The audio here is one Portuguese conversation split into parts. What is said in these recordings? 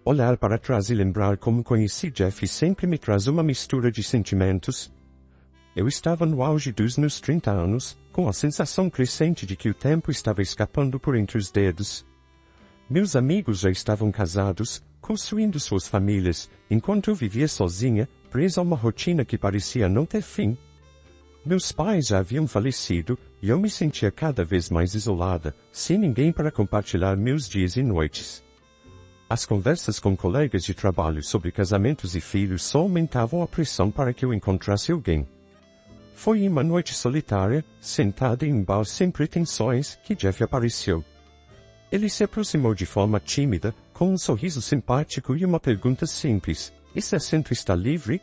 Olhar para trás e lembrar como conheci Jeff sempre me traz uma mistura de sentimentos. Eu estava no auge dos meus 30 anos, com a sensação crescente de que o tempo estava escapando por entre os dedos. Meus amigos já estavam casados, construindo suas famílias, enquanto eu vivia sozinha, presa a uma rotina que parecia não ter fim. Meus pais já haviam falecido, e eu me sentia cada vez mais isolada, sem ninguém para compartilhar meus dias e noites. As conversas com colegas de trabalho sobre casamentos e filhos só aumentavam a pressão para que eu encontrasse alguém. Foi em uma noite solitária, sentada em um bar sem pretensões, que Jeff apareceu. Ele se aproximou de forma tímida, com um sorriso simpático e uma pergunta simples: "Esse assento está livre?"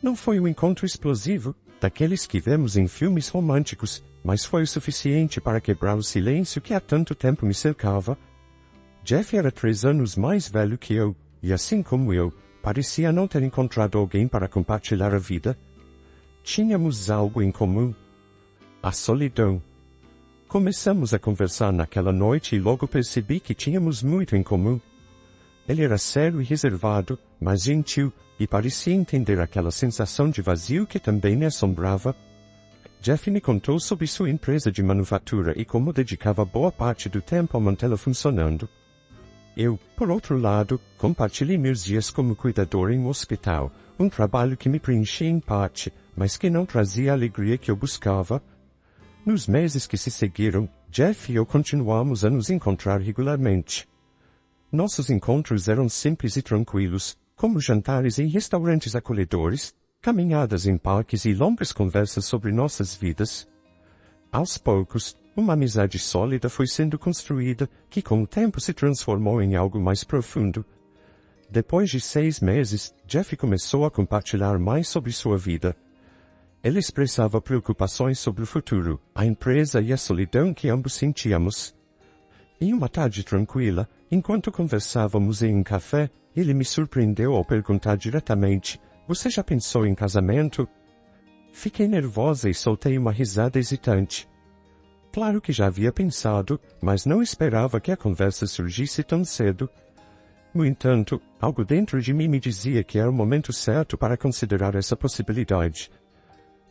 Não foi um encontro explosivo, daqueles que vemos em filmes românticos, mas foi o suficiente para quebrar o silêncio que há tanto tempo me cercava. Jeff era 3 anos mais velho que eu, e assim como eu, parecia não ter encontrado alguém para compartilhar a vida. Tínhamos algo em comum: a solidão. Começamos a conversar naquela noite e logo percebi que tínhamos muito em comum. Ele era sério e reservado, mas gentil, e parecia entender aquela sensação de vazio que também me assombrava. Jeff me contou sobre sua empresa de manufatura e como dedicava boa parte do tempo a mantê-la funcionando. Eu, por outro lado, compartilhei meus dias como cuidador em um hospital, um trabalho que me preenchia em parte, mas que não trazia a alegria que eu buscava. Nos meses que se seguiram, Jeff e eu continuamos a nos encontrar regularmente. Nossos encontros eram simples e tranquilos, como jantares em restaurantes acolhedores, caminhadas em parques e longas conversas sobre nossas vidas. Aos poucos, uma amizade sólida foi sendo construída, que com o tempo se transformou em algo mais profundo. Depois de 6 meses, Jeff começou a compartilhar mais sobre sua vida. Ele expressava preocupações sobre o futuro, a empresa e a solidão que ambos sentíamos. Em uma tarde tranquila, enquanto conversávamos em um café, ele me surpreendeu ao perguntar diretamente: "Você já pensou em casamento?" Fiquei nervosa e soltei uma risada hesitante. Claro que já havia pensado, mas não esperava que a conversa surgisse tão cedo. No entanto, algo dentro de mim me dizia que era o momento certo para considerar essa possibilidade.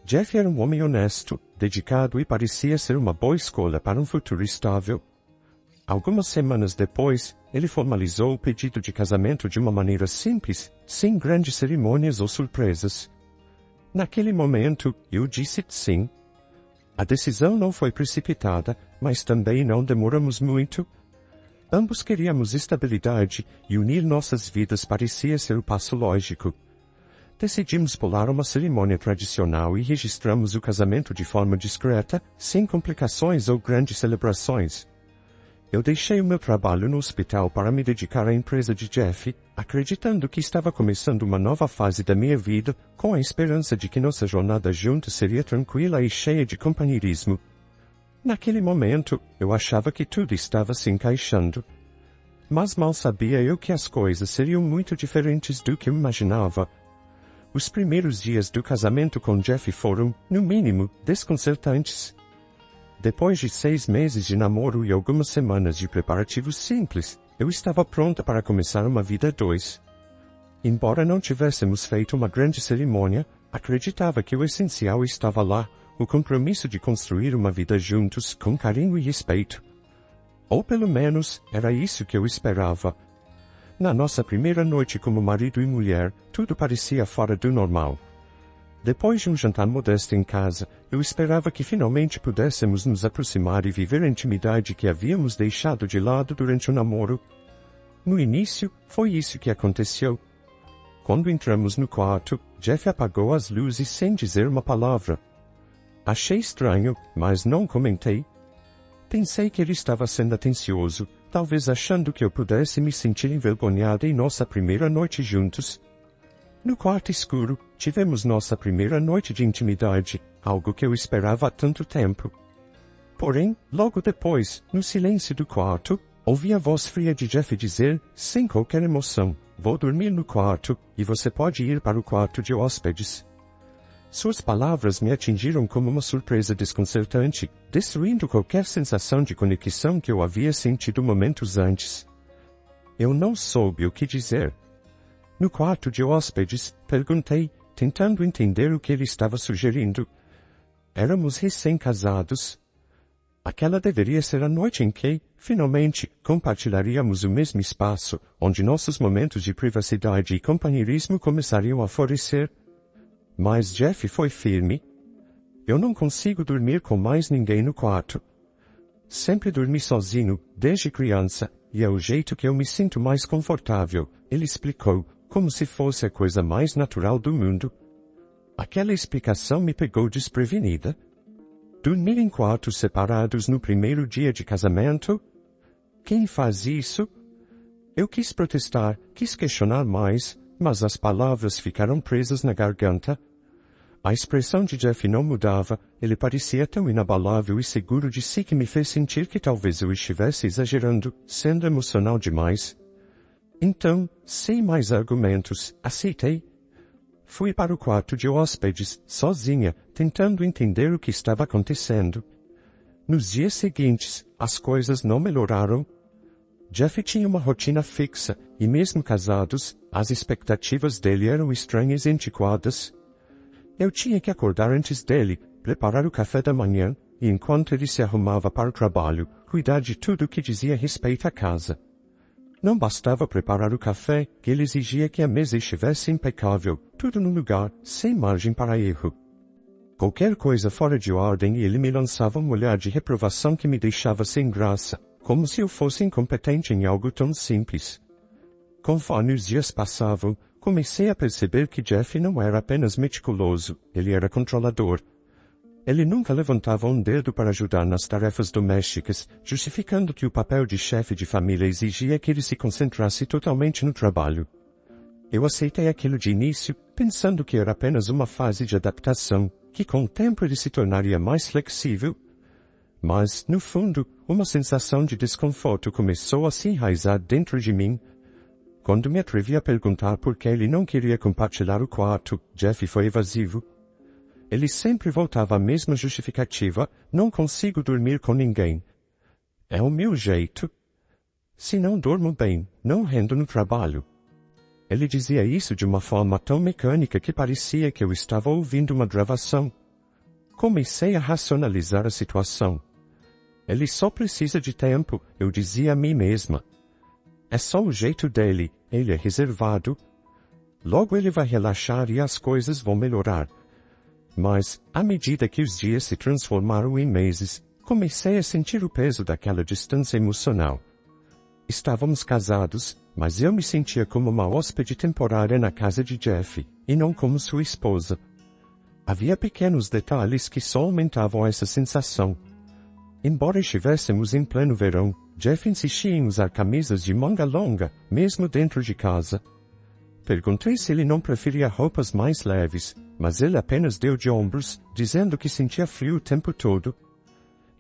Jeff era um homem honesto, dedicado e parecia ser uma boa escolha para um futuro estável. Algumas semanas depois, ele formalizou o pedido de casamento de uma maneira simples, sem grandes cerimônias ou surpresas. Naquele momento, eu disse sim. A decisão não foi precipitada, mas também não demoramos muito. Ambos queríamos estabilidade, e unir nossas vidas parecia ser o passo lógico. Decidimos pular uma cerimônia tradicional e registramos o casamento de forma discreta, sem complicações ou grandes celebrações. Eu deixei o meu trabalho no hospital para me dedicar à empresa de Jeff, acreditando que estava começando uma nova fase da minha vida, com a esperança de que nossa jornada juntos seria tranquila e cheia de companheirismo. Naquele momento, eu achava que tudo estava se encaixando. Mas mal sabia eu que as coisas seriam muito diferentes do que eu imaginava. Os primeiros dias do casamento com Jeff foram, no mínimo, desconcertantes. Depois de 6 meses de namoro e algumas semanas de preparativos simples, eu estava pronta para começar uma vida a 2. Embora não tivéssemos feito uma grande cerimônia, acreditava que o essencial estava lá, o compromisso de construir uma vida juntos com carinho e respeito. Ou pelo menos, era isso que eu esperava. Na nossa primeira noite como marido e mulher, tudo parecia fora do normal. Depois de um jantar modesto em casa, eu esperava que finalmente pudéssemos nos aproximar e viver a intimidade que havíamos deixado de lado durante o namoro. No início, foi isso que aconteceu. Quando entramos no quarto, Jeff apagou as luzes sem dizer uma palavra. Achei estranho, mas não comentei. Pensei que ele estava sendo atencioso, talvez achando que eu pudesse me sentir envergonhada em nossa primeira noite juntos. No quarto escuro, tivemos nossa primeira noite de intimidade, algo que eu esperava há tanto tempo. Porém, logo depois, no silêncio do quarto, ouvi a voz fria de Jeff dizer, sem qualquer emoção: "Vou dormir no quarto, e você pode ir para o quarto de hóspedes." Suas palavras me atingiram como uma surpresa desconcertante, destruindo qualquer sensação de conexão que eu havia sentido momentos antes. Eu não soube o que dizer. No quarto de hóspedes, perguntei, tentando entender o que ele estava sugerindo. Éramos recém-casados. Aquela deveria ser a noite em que, finalmente, compartilharíamos o mesmo espaço, onde nossos momentos de privacidade e companheirismo começariam a florescer. Mas Jeff foi firme. Eu não consigo dormir com mais ninguém no quarto. Sempre dormi sozinho, desde criança, e é o jeito que eu me sinto mais confortável, ele explicou, como se fosse a coisa mais natural do mundo. Aquela explicação me pegou desprevenida. Dormir em quartos separados no primeiro dia de casamento? Quem faz isso? Eu quis protestar, quis questionar mais, mas as palavras ficaram presas na garganta. A expressão de Jeff não mudava, ele parecia tão inabalável e seguro de si que me fez sentir que talvez eu estivesse exagerando, sendo emocional demais. Então, sem mais argumentos, aceitei. Fui para o quarto de hóspedes, sozinha, tentando entender o que estava acontecendo. Nos dias seguintes, as coisas não melhoraram. Jeff tinha uma rotina fixa, e mesmo casados, as expectativas dele eram estranhas e antiquadas. Eu tinha que acordar antes dele, preparar o café da manhã, e enquanto ele se arrumava para o trabalho, cuidar de tudo o que dizia respeito à casa. Não bastava preparar o café, que ele exigia que a mesa estivesse impecável, tudo no lugar, sem margem para erro. Qualquer coisa fora de ordem e ele me lançava um olhar de reprovação que me deixava sem graça, como se eu fosse incompetente em algo tão simples. Conforme os dias passavam, comecei a perceber que Jeff não era apenas meticuloso, ele era controlador. Ele nunca levantava um dedo para ajudar nas tarefas domésticas, justificando que o papel de chefe de família exigia que ele se concentrasse totalmente no trabalho. Eu aceitei aquilo de início, pensando que era apenas uma fase de adaptação, que com o tempo ele se tornaria mais flexível. Mas, no fundo, uma sensação de desconforto começou a se enraizar dentro de mim. Quando me atrevi a perguntar por que ele não queria compartilhar o quarto, Jeff foi evasivo. Ele sempre voltava à mesma justificativa, não consigo dormir com ninguém. É o meu jeito. Se não durmo bem, não rendo no trabalho. Ele dizia isso de uma forma tão mecânica que parecia que eu estava ouvindo uma gravação. Comecei a racionalizar a situação. Ele só precisa de tempo, eu dizia a mim mesma. É só o jeito dele, ele é reservado. Logo ele vai relaxar e as coisas vão melhorar. Mas, à medida que os dias se transformaram em meses, comecei a sentir o peso daquela distância emocional. Estávamos casados, mas eu me sentia como uma hóspede temporária na casa de Jeff, e não como sua esposa. Havia pequenos detalhes que só aumentavam essa sensação. Embora estivéssemos em pleno verão, Jeff insistia em usar camisas de manga longa, mesmo dentro de casa. Perguntei se ele não preferia roupas mais leves, mas ele apenas deu de ombros, dizendo que sentia frio o tempo todo.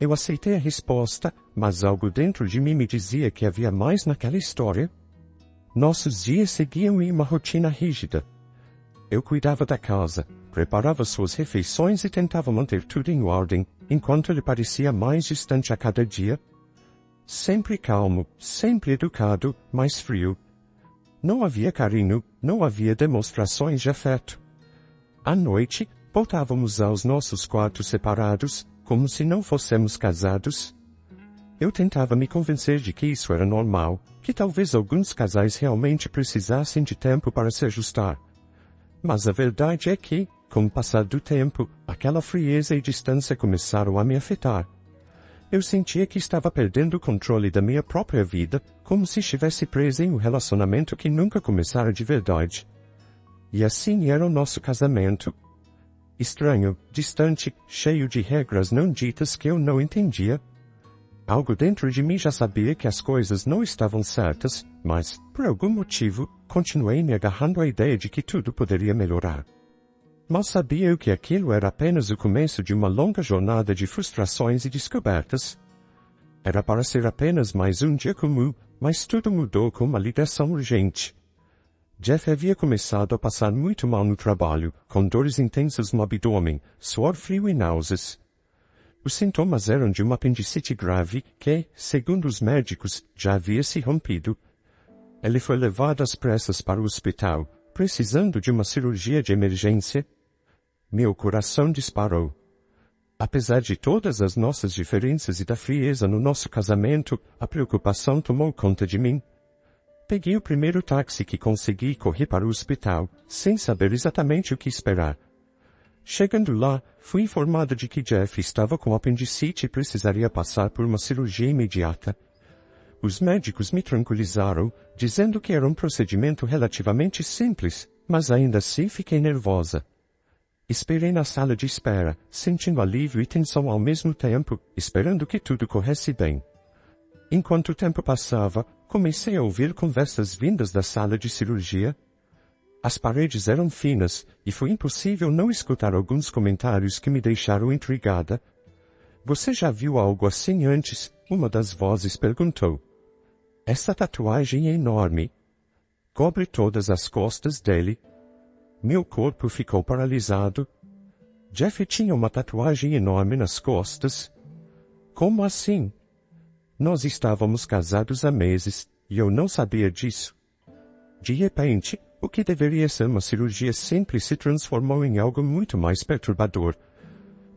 Eu aceitei a resposta, mas algo dentro de mim me dizia que havia mais naquela história. Nossos dias seguiam em uma rotina rígida. Eu cuidava da casa, preparava suas refeições e tentava manter tudo em ordem, enquanto ele parecia mais distante a cada dia. Sempre calmo, sempre educado, mas frio. Não havia carinho, não havia demonstrações de afeto. À noite, voltávamos aos nossos quartos separados, como se não fôssemos casados. Eu tentava me convencer de que isso era normal, que talvez alguns casais realmente precisassem de tempo para se ajustar. Mas a verdade é que, com o passar do tempo, aquela frieza e distância começaram a me afetar. Eu sentia que estava perdendo o controle da minha própria vida, como se estivesse presa em um relacionamento que nunca começara de verdade. E assim era o nosso casamento. Estranho, distante, cheio de regras não ditas que eu não entendia. Algo dentro de mim já sabia que as coisas não estavam certas, mas, por algum motivo, continuei me agarrando à ideia de que tudo poderia melhorar. Mal sabia eu que aquilo era apenas o começo de uma longa jornada de frustrações e descobertas. Era para ser apenas mais um dia comum, mas tudo mudou com uma ligação urgente. Jeff havia começado a passar muito mal no trabalho, com dores intensas no abdômen, suor frio e náuseas. Os sintomas eram de uma apendicite grave que, segundo os médicos, já havia se rompido. Ele foi levado às pressas para o hospital, precisando de uma cirurgia de emergência. Meu coração disparou. Apesar de todas as nossas diferenças e da frieza no nosso casamento, a preocupação tomou conta de mim. Peguei o primeiro táxi que consegui e corri para o hospital, sem saber exatamente o que esperar. Chegando lá, fui informado de que Jeff estava com apendicite e precisaria passar por uma cirurgia imediata. Os médicos me tranquilizaram, dizendo que era um procedimento relativamente simples, mas ainda assim fiquei nervosa. Esperei na sala de espera, sentindo alívio e tensão ao mesmo tempo, esperando que tudo corresse bem. Enquanto o tempo passava, comecei a ouvir conversas vindas da sala de cirurgia. As paredes eram finas, e foi impossível não escutar alguns comentários que me deixaram intrigada. "Você já viu algo assim antes?" Uma das vozes perguntou. "Essa tatuagem é enorme. Cobre todas as costas dele." Meu corpo ficou paralisado. Jeff tinha uma tatuagem enorme nas costas. Como assim? Nós estávamos casados há meses, e eu não sabia disso. De repente, o que deveria ser uma cirurgia simples se transformou em algo muito mais perturbador.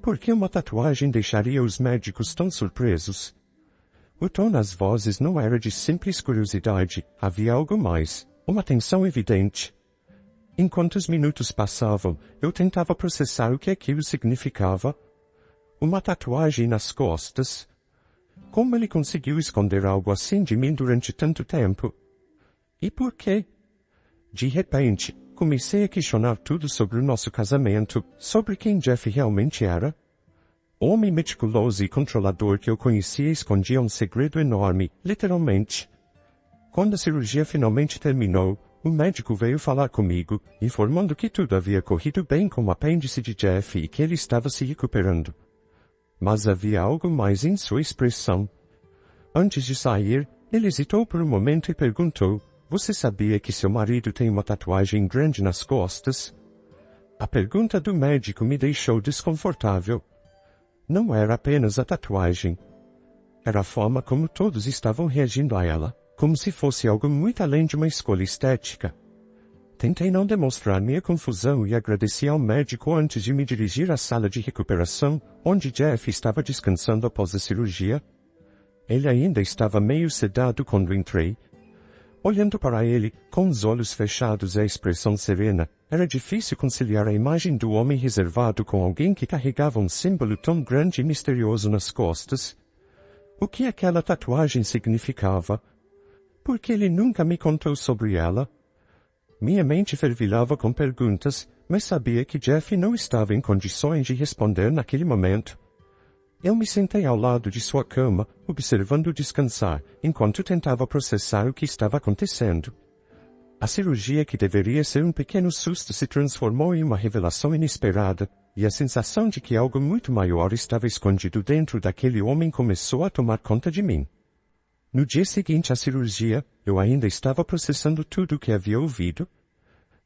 Por que uma tatuagem deixaria os médicos tão surpresos? O tom nas vozes não era de simples curiosidade, havia algo mais, uma tensão evidente. Enquanto os minutos passavam, eu tentava processar o que aquilo significava. Uma tatuagem nas costas. Como ele conseguiu esconder algo assim de mim durante tanto tempo? E por quê? De repente, comecei a questionar tudo sobre o nosso casamento, sobre quem Jeff realmente era. O homem meticuloso e controlador que eu conhecia escondia um segredo enorme, literalmente. Quando a cirurgia finalmente terminou, o médico veio falar comigo, informando que tudo havia corrido bem com o apêndice de Jeff e que ele estava se recuperando. Mas havia algo mais em sua expressão. Antes de sair, ele hesitou por um momento e perguntou: "Você sabia que seu marido tem uma tatuagem grande nas costas?" A pergunta do médico me deixou desconfortável. Não era apenas a tatuagem. Era a forma como todos estavam reagindo a ela, como se fosse algo muito além de uma escolha estética. Tentei não demonstrar minha confusão e agradeci ao médico antes de me dirigir à sala de recuperação, onde Jeff estava descansando após a cirurgia. Ele ainda estava meio sedado quando entrei. Olhando para ele, com os olhos fechados e a expressão serena, era difícil conciliar a imagem do homem reservado com alguém que carregava um símbolo tão grande e misterioso nas costas. O que aquela tatuagem significava? Por que ele nunca me contou sobre ela? Minha mente fervilhava com perguntas, mas sabia que Jeff não estava em condições de responder naquele momento. Eu me sentei ao lado de sua cama, observando-o descansar, enquanto tentava processar o que estava acontecendo. A cirurgia que deveria ser um pequeno susto se transformou em uma revelação inesperada, e a sensação de que algo muito maior estava escondido dentro daquele homem começou a tomar conta de mim. No dia seguinte à cirurgia, eu ainda estava processando tudo o que havia ouvido.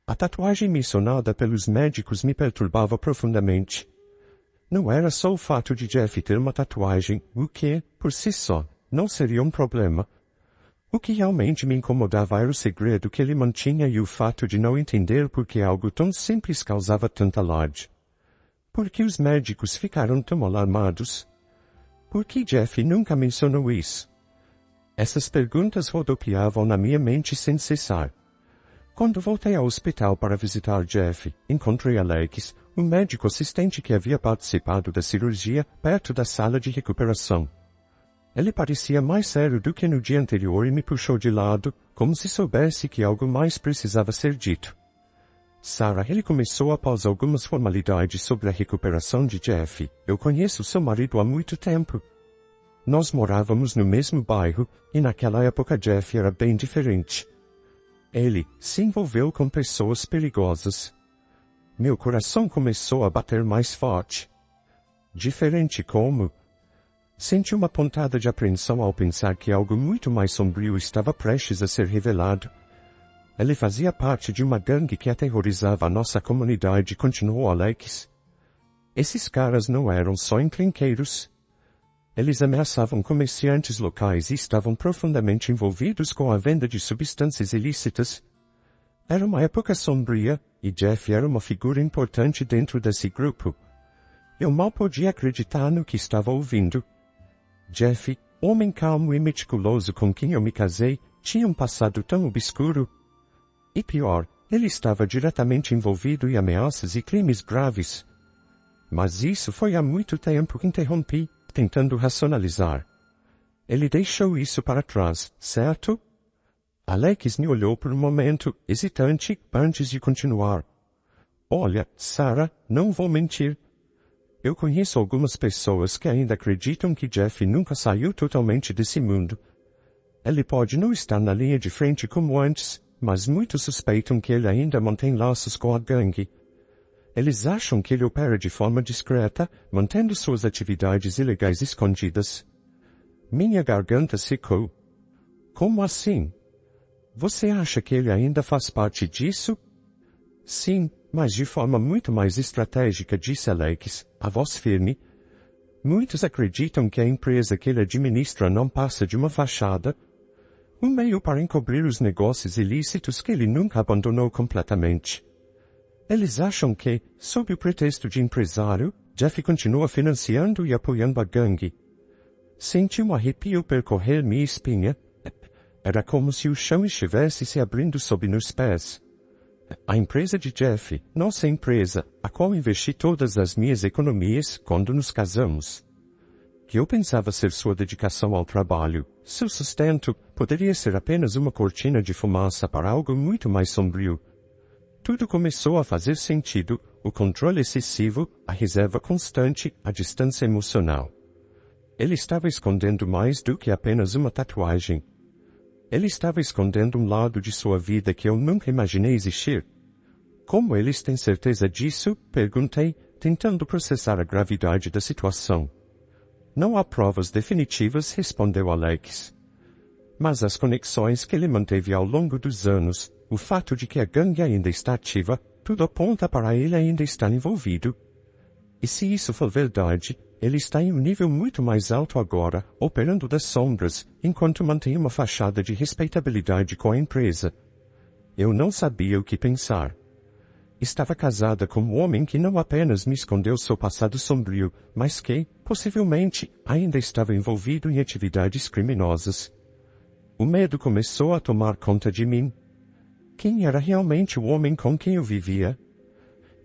A tatuagem mencionada pelos médicos me perturbava profundamente. Não era só o fato de Jeff ter uma tatuagem, o que, por si só, não seria um problema. O que realmente me incomodava era o segredo que ele mantinha e o fato de não entender por que algo tão simples causava tanta alarde. Por que os médicos ficaram tão alarmados? Por que Jeff nunca mencionou isso? Essas perguntas rodopiavam na minha mente sem cessar. Quando voltei ao hospital para visitar Jeff, encontrei Alex, o médico assistente que havia participado da cirurgia, perto da sala de recuperação. Ele parecia mais sério do que no dia anterior e me puxou de lado, como se soubesse que algo mais precisava ser dito. "Sarah", ele começou após algumas formalidades sobre a recuperação de Jeff. "Eu conheço seu marido há muito tempo. Nós morávamos no mesmo bairro, e naquela época Jeff era bem diferente. Ele se envolveu com pessoas perigosas." Meu coração começou a bater mais forte. Diferente como? Senti uma pontada de apreensão ao pensar que algo muito mais sombrio estava prestes a ser revelado. Ele fazia parte de uma gangue que aterrorizava a nossa comunidade, continuou Alex. Esses caras não eram só encrenqueiros. Eles ameaçavam comerciantes locais e estavam profundamente envolvidos com a venda de substâncias ilícitas. Era uma época sombria, e Jeff era uma figura importante dentro desse grupo. Eu mal podia acreditar no que estava ouvindo. Jeff, homem calmo e meticuloso com quem eu me casei, tinha um passado tão obscuro. E pior, ele estava diretamente envolvido em ameaças e crimes graves. Mas isso foi há muito tempo que interrompi, tentando racionalizar. Ele deixou isso para trás, certo? Alex me olhou por um momento, hesitante, antes de continuar. Olha, Sarah, não vou mentir. Eu conheço algumas pessoas que ainda acreditam que Jeff nunca saiu totalmente desse mundo. Ele pode não estar na linha de frente como antes, mas muitos suspeitam que ele ainda mantém laços com a gangue. Eles acham que ele opera de forma discreta, mantendo suas atividades ilegais escondidas. Minha garganta secou. Como assim? Você acha que ele ainda faz parte disso? Sim, mas de forma muito mais estratégica, disse Alex, a voz firme. Muitos acreditam que a empresa que ele administra não passa de uma fachada, um meio para encobrir os negócios ilícitos que ele nunca abandonou completamente. Eles acham que, sob o pretexto de empresário, Jeff continua financiando e apoiando a gangue. Senti um arrepio percorrer minha espinha. Era como se o chão estivesse se abrindo sob meus pés. A empresa de Jeff, nossa empresa, a qual investi todas as minhas economias quando nos casamos. Que eu pensava ser sua dedicação ao trabalho, seu sustento, poderia ser apenas uma cortina de fumaça para algo muito mais sombrio. Tudo começou a fazer sentido, o controle excessivo, a reserva constante, a distância emocional. Ele estava escondendo mais do que apenas uma tatuagem. Ele estava escondendo um lado de sua vida que eu nunca imaginei existir. Como eles têm certeza disso? Perguntei, tentando processar a gravidade da situação. Não há provas definitivas, respondeu Alex. Mas as conexões que ele manteve ao longo dos anos, o fato de que a gangue ainda está ativa, tudo aponta para ele ainda estar envolvido. E se isso for verdade, ele está em um nível muito mais alto agora, operando das sombras, enquanto mantém uma fachada de respeitabilidade com a empresa. Eu não sabia o que pensar. Estava casada com um homem que não apenas me escondeu seu passado sombrio, mas que, possivelmente, ainda estava envolvido em atividades criminosas. O medo começou a tomar conta de mim. Quem era realmente o homem com quem eu vivia?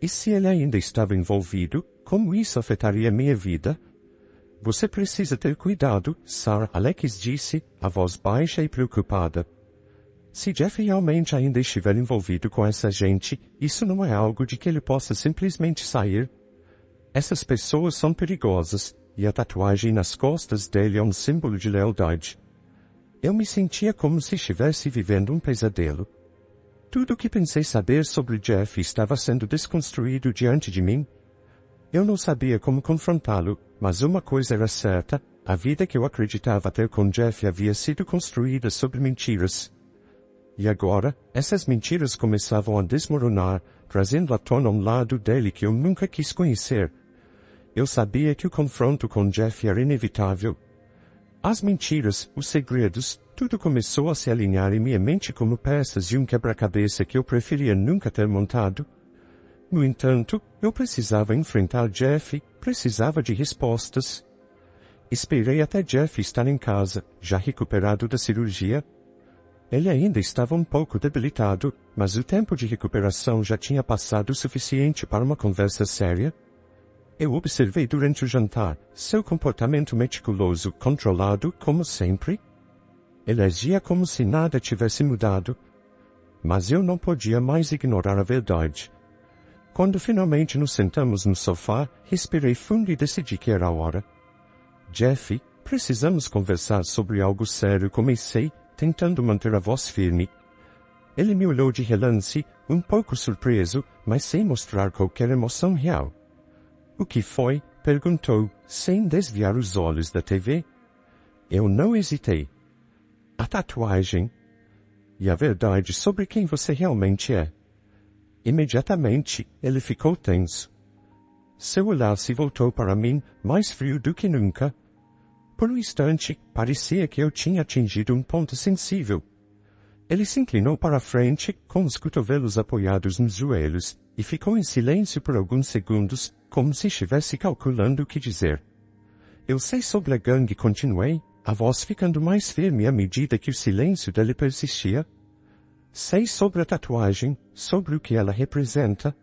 E se ele ainda estava envolvido, como isso afetaria minha vida? Você precisa ter cuidado, Sarah, Alex disse, a voz baixa e preocupada. Se Jeff realmente ainda estiver envolvido com essa gente, isso não é algo de que ele possa simplesmente sair. Essas pessoas são perigosas, e a tatuagem nas costas dele é um símbolo de lealdade. Eu me sentia como se estivesse vivendo um pesadelo. Tudo o que pensei saber sobre Jeff estava sendo desconstruído diante de mim. Eu não sabia como confrontá-lo, mas uma coisa era certa, a vida que eu acreditava ter com Jeff havia sido construída sobre mentiras. E agora, essas mentiras começavam a desmoronar, trazendo à tona um lado dele que eu nunca quis conhecer. Eu sabia que o confronto com Jeff era inevitável. As mentiras, os segredos, tudo começou a se alinhar em minha mente como peças de um quebra-cabeça que eu preferia nunca ter montado. No entanto, eu precisava enfrentar Jeff, precisava de respostas. Esperei até Jeff estar em casa, já recuperado da cirurgia. Ele ainda estava um pouco debilitado, mas o tempo de recuperação já tinha passado o suficiente para uma conversa séria. Eu observei durante o jantar, seu comportamento meticuloso, controlado, como sempre. Ele agia como se nada tivesse mudado. Mas eu não podia mais ignorar a verdade. Quando finalmente nos sentamos no sofá, respirei fundo e decidi que era a hora. Jeff, precisamos conversar sobre algo sério, comecei, tentando manter a voz firme. Ele me olhou de relance, um pouco surpreso, mas sem mostrar qualquer emoção real. O que foi? Perguntou, sem desviar os olhos da TV. Eu não hesitei. A tatuagem. E a verdade sobre quem você realmente é. Imediatamente, ele ficou tenso. Seu olhar se voltou para mim, mais frio do que nunca. Por um instante, parecia que eu tinha atingido um ponto sensível. Ele se inclinou para a frente, com os cotovelos apoiados nos joelhos, e ficou em silêncio por alguns segundos, como se estivesse calculando o que dizer. Eu sei sobre a gangue, continuei, a voz ficando mais firme à medida que o silêncio dele persistia. Sei sobre a tatuagem, sobre o que ela representa.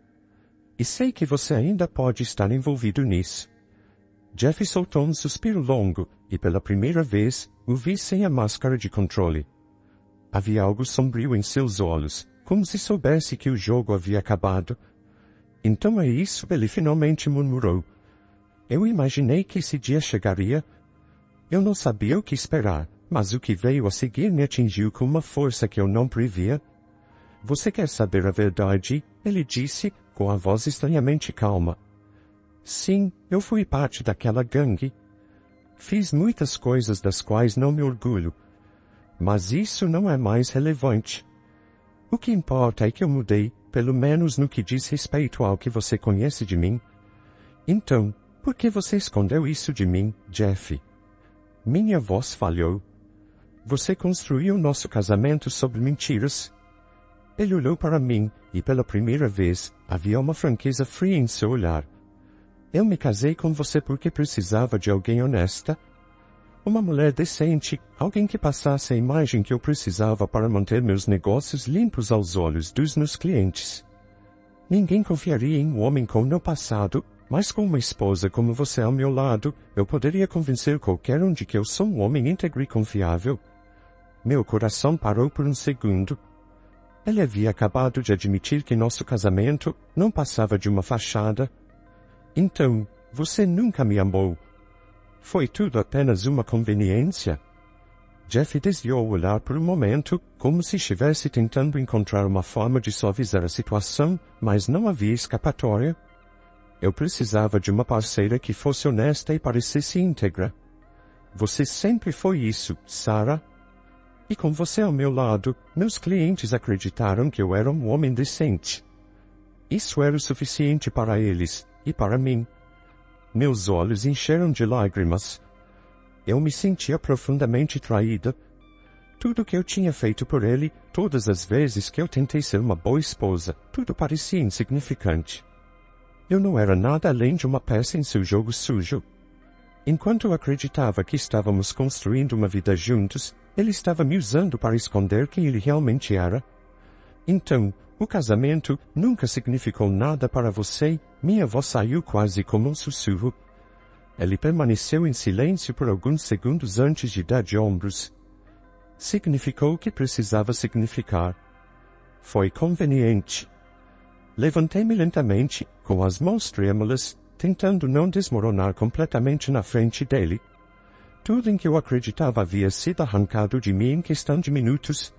E sei que você ainda pode estar envolvido nisso. Jeff soltou um suspiro longo, e pela primeira vez, o vi sem a máscara de controle. Havia algo sombrio em seus olhos, como se soubesse que o jogo havia acabado. Então é isso, ele finalmente murmurou. Eu imaginei que esse dia chegaria. Eu não sabia o que esperar, mas o que veio a seguir me atingiu com uma força que eu não previa. Você quer saber a verdade? Ele disse, com a voz estranhamente calma. Sim, eu fui parte daquela gangue. Fiz muitas coisas das quais não me orgulho. Mas isso não é mais relevante. O que importa é que eu mudei, pelo menos no que diz respeito ao que você conhece de mim. Então, por que você escondeu isso de mim, Jeff? Minha voz falhou. Você construiu nosso casamento sobre mentiras. Ele olhou para mim, e pela primeira vez, havia uma franqueza fria em seu olhar. Eu me casei com você porque precisava de alguém honesta. Uma mulher decente, alguém que passasse a imagem que eu precisava para manter meus negócios limpos aos olhos dos meus clientes. Ninguém confiaria em um homem com meu passado, mas com uma esposa como você ao meu lado, eu poderia convencer qualquer um de que eu sou um homem íntegro e confiável. Meu coração parou por um segundo. Ele havia acabado de admitir que nosso casamento não passava de uma fachada. Então, você nunca me amou. Foi tudo apenas uma conveniência? Jeff desviou o olhar por um momento, como se estivesse tentando encontrar uma forma de suavizar a situação, mas não havia escapatória. Eu precisava de uma parceira que fosse honesta e parecesse íntegra. Você sempre foi isso, Sarah. E com você ao meu lado, meus clientes acreditaram que eu era um homem decente. Isso era o suficiente para eles, e para mim. Meus olhos encheram de lágrimas. Eu me sentia profundamente traída. Tudo que eu tinha feito por ele, todas as vezes que eu tentei ser uma boa esposa, tudo parecia insignificante. Eu não era nada além de uma peça em seu jogo sujo. Enquanto eu acreditava que estávamos construindo uma vida juntos, ele estava me usando para esconder quem ele realmente era. Então, o casamento nunca significou nada para você. Minha voz saiu quase como um sussurro. Ele permaneceu em silêncio por alguns segundos antes de dar de ombros. Significou o que precisava significar. Foi conveniente. Levantei-me lentamente, com as mãos trêmulas, tentando não desmoronar completamente na frente dele. Tudo em que eu acreditava havia sido arrancado de mim em questão de minutos.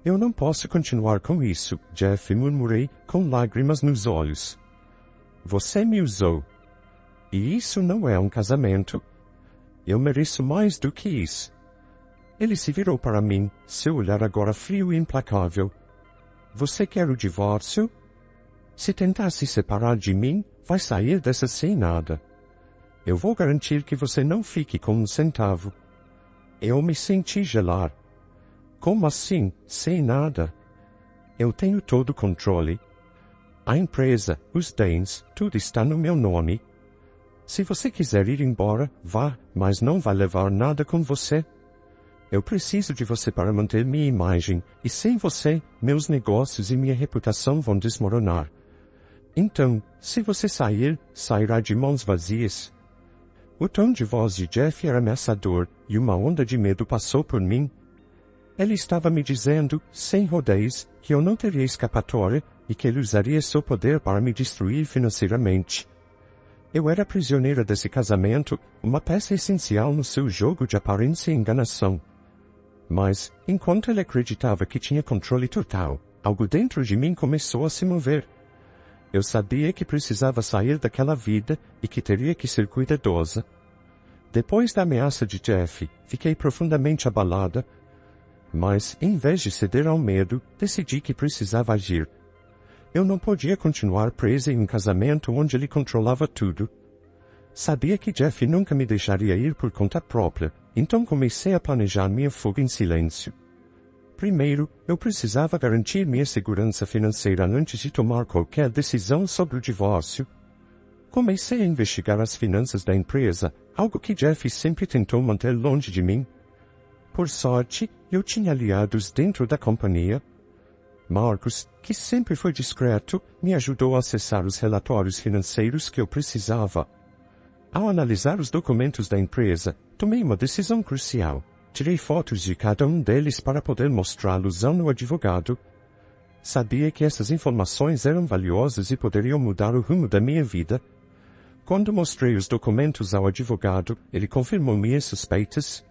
Eu não posso continuar com isso, Jeff, murmurei, com lágrimas nos olhos. Você me usou. E isso não é um casamento. Eu mereço mais do que isso. Ele se virou para mim, seu olhar agora frio e implacável. Você quer o divórcio? Se tentar se separar de mim, vai sair dessa sem nada. Eu vou garantir que você não fique com um centavo. Eu me senti gelar. Como assim, sem nada? Eu tenho todo o controle. A empresa, os bens, tudo está no meu nome. Se você quiser ir embora, vá, mas não vai levar nada com você. Eu preciso de você para manter minha imagem, e sem você, meus negócios e minha reputação vão desmoronar. Então, se você sair, sairá de mãos vazias. O tom de voz de Jeff era ameaçador, e uma onda de medo passou por mim. Ele estava me dizendo, sem rodeios, que eu não teria escapatória, e que ele usaria seu poder para me destruir financeiramente. Eu era prisioneira desse casamento, uma peça essencial no seu jogo de aparência e enganação. Mas, enquanto ele acreditava que tinha controle total, algo dentro de mim começou a se mover. Eu sabia que precisava sair daquela vida e que teria que ser cuidadosa. Depois da ameaça de Jeff, fiquei profundamente abalada. Mas, em vez de ceder ao medo, decidi que precisava agir. Eu não podia continuar presa em um casamento onde ele controlava tudo. Sabia que Jeff nunca me deixaria ir por conta própria, então comecei a planejar minha fuga em silêncio. Primeiro, eu precisava garantir minha segurança financeira antes de tomar qualquer decisão sobre o divórcio. Comecei a investigar as finanças da empresa, algo que Jeff sempre tentou manter longe de mim. Por sorte, eu tinha aliados dentro da companhia. Marcos, que sempre foi discreto, me ajudou a acessar os relatórios financeiros que eu precisava. Ao analisar os documentos da empresa, tomei uma decisão crucial. Tirei fotos de cada um deles para poder mostrá-los ao meu advogado. Sabia que essas informações eram valiosas e poderiam mudar o rumo da minha vida. Quando mostrei os documentos ao advogado, ele confirmou minhas suspeitas.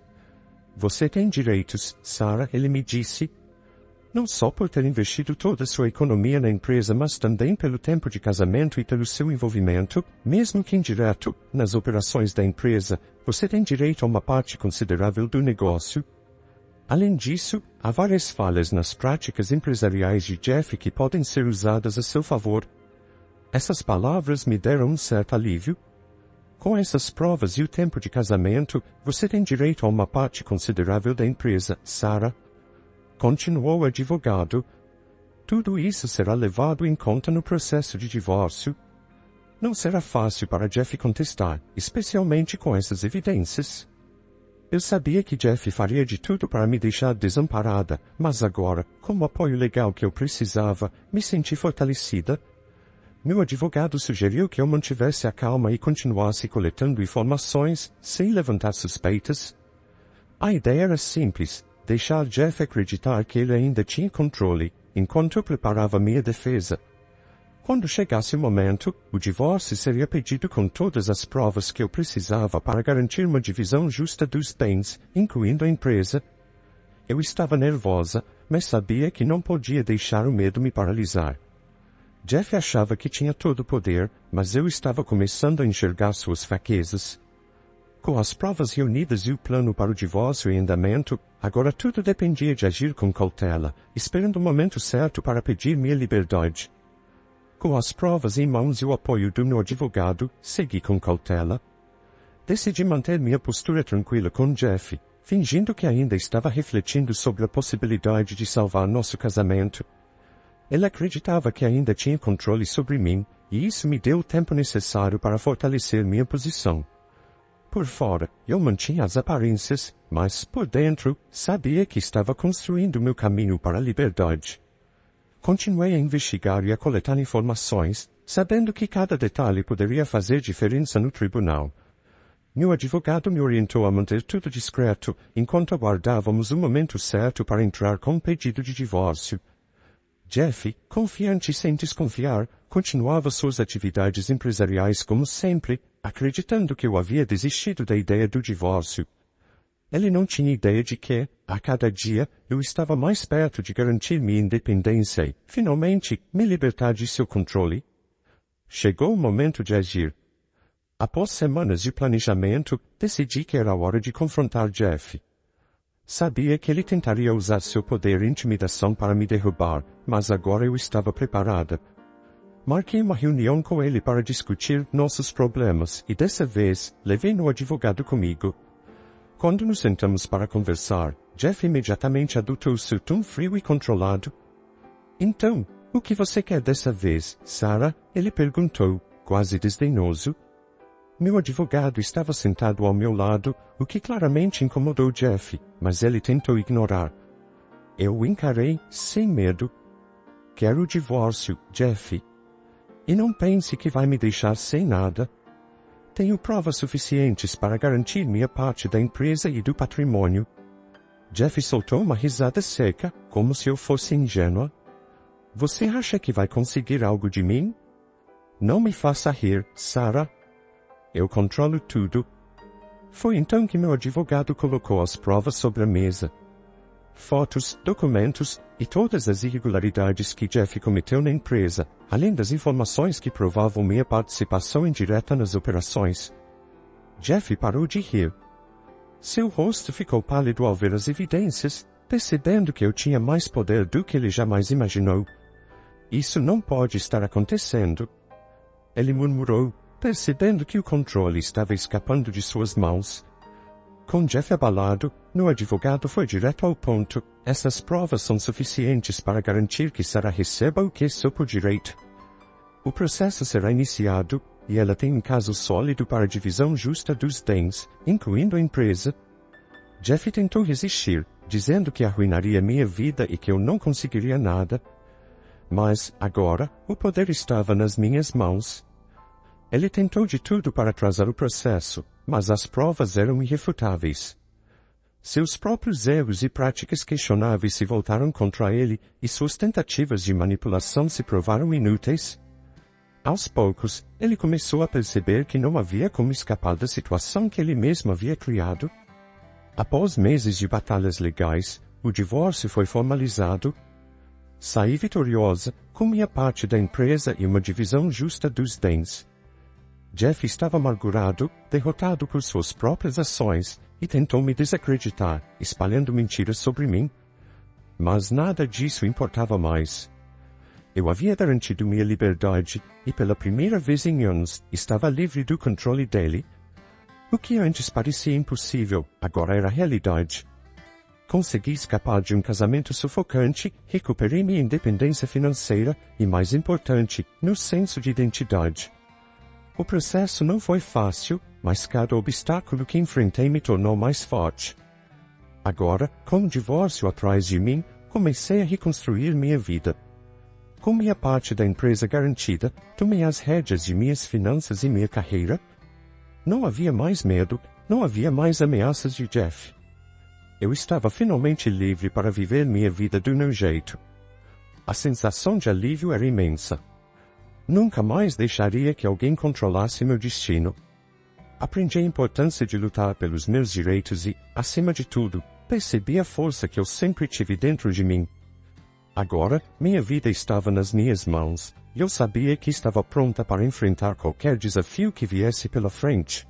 Você tem direitos, Sarah, ele me disse. Não só por ter investido toda sua economia na empresa, mas também pelo tempo de casamento e pelo seu envolvimento, mesmo que indireto, nas operações da empresa. Você tem direito a uma parte considerável do negócio. Além disso, há várias falhas nas práticas empresariais de Jeff que podem ser usadas a seu favor. Essas palavras me deram um certo alívio. Com essas provas e o tempo de casamento, você tem direito a uma parte considerável da empresa, Sarah. Continuou o advogado. Tudo isso será levado em conta no processo de divórcio. Não será fácil para Jeff contestar, especialmente com essas evidências. Eu sabia que Jeff faria de tudo para me deixar desamparada, mas agora, com o apoio legal que eu precisava, me senti fortalecida. Meu advogado sugeriu que eu mantivesse a calma e continuasse coletando informações, sem levantar suspeitas. A ideia era simples. Deixar Jeff acreditar que ele ainda tinha controle, enquanto eu preparava minha defesa. Quando chegasse o momento, o divórcio seria pedido com todas as provas que eu precisava para garantir uma divisão justa dos bens, incluindo a empresa. Eu estava nervosa, mas sabia que não podia deixar o medo me paralisar. Jeff achava que tinha todo o poder, mas eu estava começando a enxergar suas fraquezas. Com as provas reunidas e o plano para o divórcio em andamento, agora tudo dependia de agir com cautela, esperando o momento certo para pedir minha liberdade. Com as provas em mãos e o apoio do meu advogado, segui com cautela. Decidi manter minha postura tranquila com Jeff, fingindo que ainda estava refletindo sobre a possibilidade de salvar nosso casamento. Ele acreditava que ainda tinha controle sobre mim, e isso me deu o tempo necessário para fortalecer minha posição. Por fora, eu mantinha as aparências, mas, por dentro, sabia que estava construindo meu caminho para a liberdade. Continuei a investigar e a coletar informações, sabendo que cada detalhe poderia fazer diferença no tribunal. Meu advogado me orientou a manter tudo discreto, enquanto aguardávamos o momento certo para entrar com um pedido de divórcio. Jeff, confiante sem desconfiar, continuava suas atividades empresariais como sempre, acreditando que eu havia desistido da ideia do divórcio. Ele não tinha ideia de que, a cada dia, eu estava mais perto de garantir minha independência e, finalmente, me libertar de seu controle. Chegou o momento de agir. Após semanas de planejamento, decidi que era a hora de confrontar Jeff. Sabia que ele tentaria usar seu poder e intimidação para me derrubar, mas agora eu estava preparada. Marquei uma reunião com ele para discutir nossos problemas e dessa vez levei meu advogado comigo. Quando nos sentamos para conversar, Jeff imediatamente adotou seu tom frio e controlado. Então, o que você quer dessa vez, Sarah? Ele perguntou, quase desdenhoso. Meu advogado estava sentado ao meu lado, o que claramente incomodou Jeff, mas ele tentou ignorar. Eu o encarei, sem medo. Quero o divórcio, Jeff. E não pense que vai me deixar sem nada. Tenho provas suficientes para garantir minha parte da empresa e do patrimônio. Jeff soltou uma risada seca, como se eu fosse ingênua. Você acha que vai conseguir algo de mim? Não me faça rir, Sarah. Eu controlo tudo. Foi então que meu advogado colocou as provas sobre a mesa. Fotos, documentos e todas as irregularidades que Jeff cometeu na empresa, além das informações que provavam minha participação indireta nas operações. Jeff parou de rir. Seu rosto ficou pálido ao ver as evidências, percebendo que eu tinha mais poder do que ele jamais imaginou. Isso não pode estar acontecendo. Ele murmurou, Percebendo que o controle estava escapando de suas mãos, com Jeff abalado, o advogado foi direto ao ponto. Essas provas são suficientes para garantir que Sarah receba o que é seu por direito. O processo será iniciado, e ela tem um caso sólido para a divisão justa dos bens, incluindo a empresa. Jeff tentou resistir, dizendo que arruinaria minha vida e que eu não conseguiria nada. Mas, agora, o poder estava nas minhas mãos. Ele tentou de tudo para atrasar o processo, mas as provas eram irrefutáveis. Seus próprios erros e práticas questionáveis se voltaram contra ele, e suas tentativas de manipulação se provaram inúteis. Aos poucos, ele começou a perceber que não havia como escapar da situação que ele mesmo havia criado. Após meses de batalhas legais, o divórcio foi formalizado. Saí vitoriosa, com minha parte da empresa e uma divisão justa dos bens. Jeff estava amargurado, derrotado por suas próprias ações, e tentou me desacreditar, espalhando mentiras sobre mim. Mas nada disso importava mais. Eu havia garantido minha liberdade, e pela primeira vez em anos, estava livre do controle dele. O que antes parecia impossível, agora era realidade. Consegui escapar de um casamento sufocante, recuperei minha independência financeira e, mais importante, meu senso de identidade. O processo não foi fácil, mas cada obstáculo que enfrentei me tornou mais forte. Agora, com o divórcio atrás de mim, comecei a reconstruir minha vida. Com minha parte da empresa garantida, tomei as rédeas de minhas finanças e minha carreira. Não havia mais medo, não havia mais ameaças de Jeff. Eu estava finalmente livre para viver minha vida do meu jeito. A sensação de alívio era imensa. Nunca mais deixaria que alguém controlasse meu destino. Aprendi a importância de lutar pelos meus direitos e, acima de tudo, percebi a força que eu sempre tive dentro de mim. Agora, minha vida estava nas minhas mãos, e eu sabia que estava pronta para enfrentar qualquer desafio que viesse pela frente.